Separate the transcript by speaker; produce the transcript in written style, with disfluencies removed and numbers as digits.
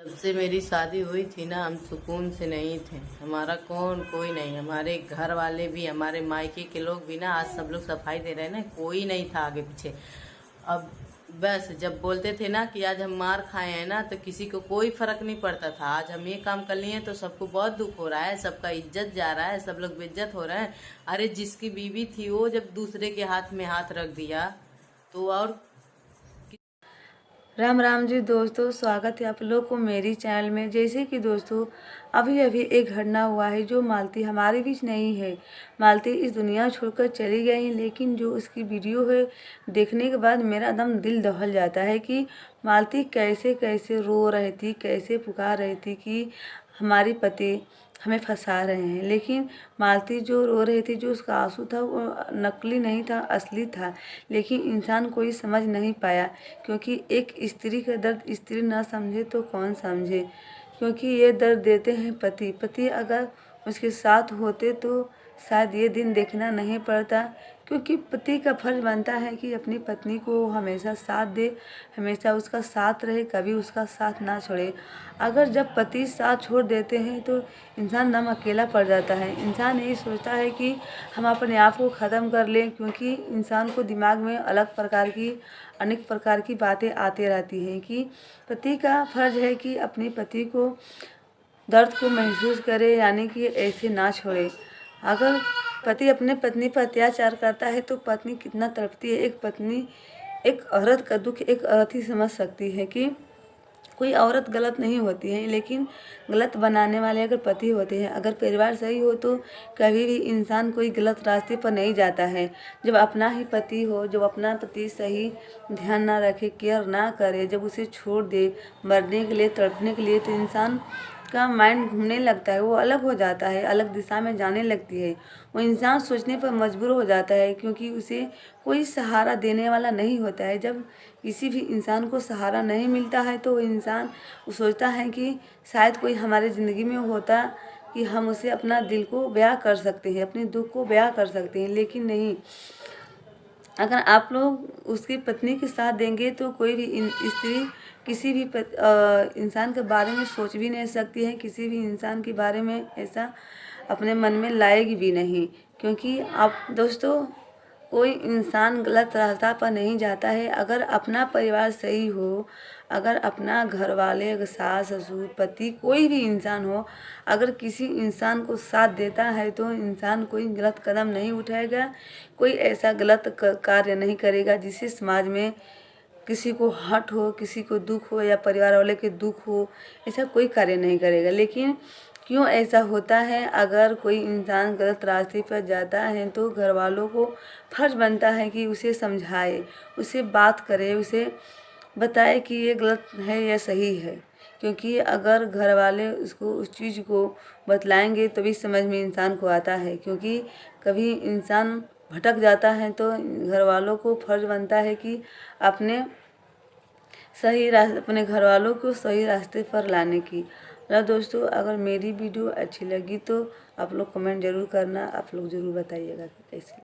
Speaker 1: जब से मेरी शादी हुई थी ना, हम सुकून से नहीं थे। हमारा कोई नहीं, हमारे घर वाले भी, हमारे मायके के लोग भी ना, आज सब लोग सफाई दे रहे हैं ना, कोई नहीं था आगे पीछे। अब बस जब बोलते थे ना कि आज हम मार खाए हैं ना, तो किसी को कोई फर्क नहीं पड़ता था। आज हम ये काम कर लिए हैं तो सबको बहुत दुख हो रहा है, सबका इज्जत जा रहा है, सब लोग बेइज्जत हो रहे हैं। अरे जिसकी बीवी थी वो जब दूसरे के हाथ में हाथ रख दिया तो और
Speaker 2: राम राम जी दोस्तों, स्वागत है आप लोग को मेरी चैनल में। जैसे कि दोस्तों अभी अभी एक घटना हुआ है जो मालती हमारे बीच नहीं है। मालती इस दुनिया छोड़कर चली गई, लेकिन जो उसकी वीडियो है देखने के बाद मेरा एकदम दिल दहल जाता है कि मालती कैसे कैसे रो रही थी, कैसे पुकार रही थी कि हमारी पति हमें फंसा रहे हैं। लेकिन मालती जो रो रही थी, जो उसका आंसू था वो नकली नहीं था, असली था। लेकिन इंसान कोई समझ नहीं पाया, क्योंकि एक स्त्री का दर्द स्त्री ना समझे तो कौन समझे। क्योंकि ये दर्द देते हैं पति। पति अगर उसके साथ होते तो शायद ये दिन देखना नहीं पड़ता। क्योंकि पति का फर्ज बनता है कि अपनी पत्नी को हमेशा साथ दे, हमेशा उसका साथ रहे, कभी उसका साथ ना छोड़े। अगर जब पति साथ छोड़ देते हैं तो इंसान दम अकेला पड़ जाता है। इंसान यही सोचता है कि हम अपने आप को ख़त्म कर लें, क्योंकि इंसान को दिमाग में अनेक प्रकार की बातें आती रहती हैं कि पति का फर्ज है कि अपनी पति को दर्द को महसूस करे, यानी कि ऐसे ना छोड़े। अगर पति अपने पत्नी पर अत्याचार करता है तो पत्नी कितना तड़पती है। एक औरत का दुख एक औरत ही समझ सकती है कि कोई औरत गलत नहीं होती है, लेकिन गलत बनाने वाले अगर पति होते हैं। अगर परिवार सही हो तो कभी भी इंसान कोई गलत रास्ते पर नहीं जाता है। जब अपना ही पति हो, जब अपना पति सही ध्यान ना रखे, केयर ना करे, जब उसे छोड़ दे मरने के लिए, तड़पने के लिए, तो इंसान का माइंड घूमने लगता है, वो अलग हो जाता है, अलग दिशा में जाने लगती है। वो इंसान सोचने पर मजबूर हो जाता है, क्योंकि उसे कोई सहारा देने वाला नहीं होता है। जब किसी भी इंसान को सहारा नहीं मिलता है तो वो इंसान सोचता है कि शायद कोई हमारे ज़िंदगी में होता कि हम उसे अपना दिल को बयां कर सकते हैं, अपने दुख को बयां कर सकते हैं। लेकिन नहीं, अगर आप लोग उसकी पत्नी के साथ देंगे तो कोई भी स्त्री किसी भी इंसान के बारे में सोच भी नहीं सकती है, किसी भी इंसान के बारे में ऐसा अपने मन में लाएगी भी नहीं। क्योंकि आप दोस्तों, कोई इंसान गलत रास्ता पर नहीं जाता है। अगर अपना परिवार सही हो, अगर अपना घर वाले, अगर सास ससुर पति कोई भी इंसान हो, अगर किसी इंसान को साथ देता है तो इंसान कोई गलत कदम नहीं उठाएगा, कोई ऐसा गलत कार्य नहीं करेगा जिससे समाज में किसी को हर्ट हो, किसी को दुख हो या परिवार वाले के दुख हो, ऐसा कोई कार्य नहीं करेगा। लेकिन क्यों ऐसा होता है? अगर कोई इंसान गलत रास्ते पर जाता है तो घर वालों को फर्ज बनता है कि उसे समझाए, उसे बात करे, उसे बताए कि ये गलत है या सही है। क्योंकि अगर घर वाले उसको उस चीज़ को बतलाएंगे तभी समझ में इंसान को आता है। क्योंकि कभी इंसान भटक जाता है तो घर वालों को फर्ज बनता है कि अपने अपने घर वालों को सही रास्ते पर लाने की। और दोस्तों, अगर मेरी वीडियो अच्छी लगी तो आप लोग कमेंट ज़रूर करना, आप लोग ज़रूर बताइएगा कि कैसी।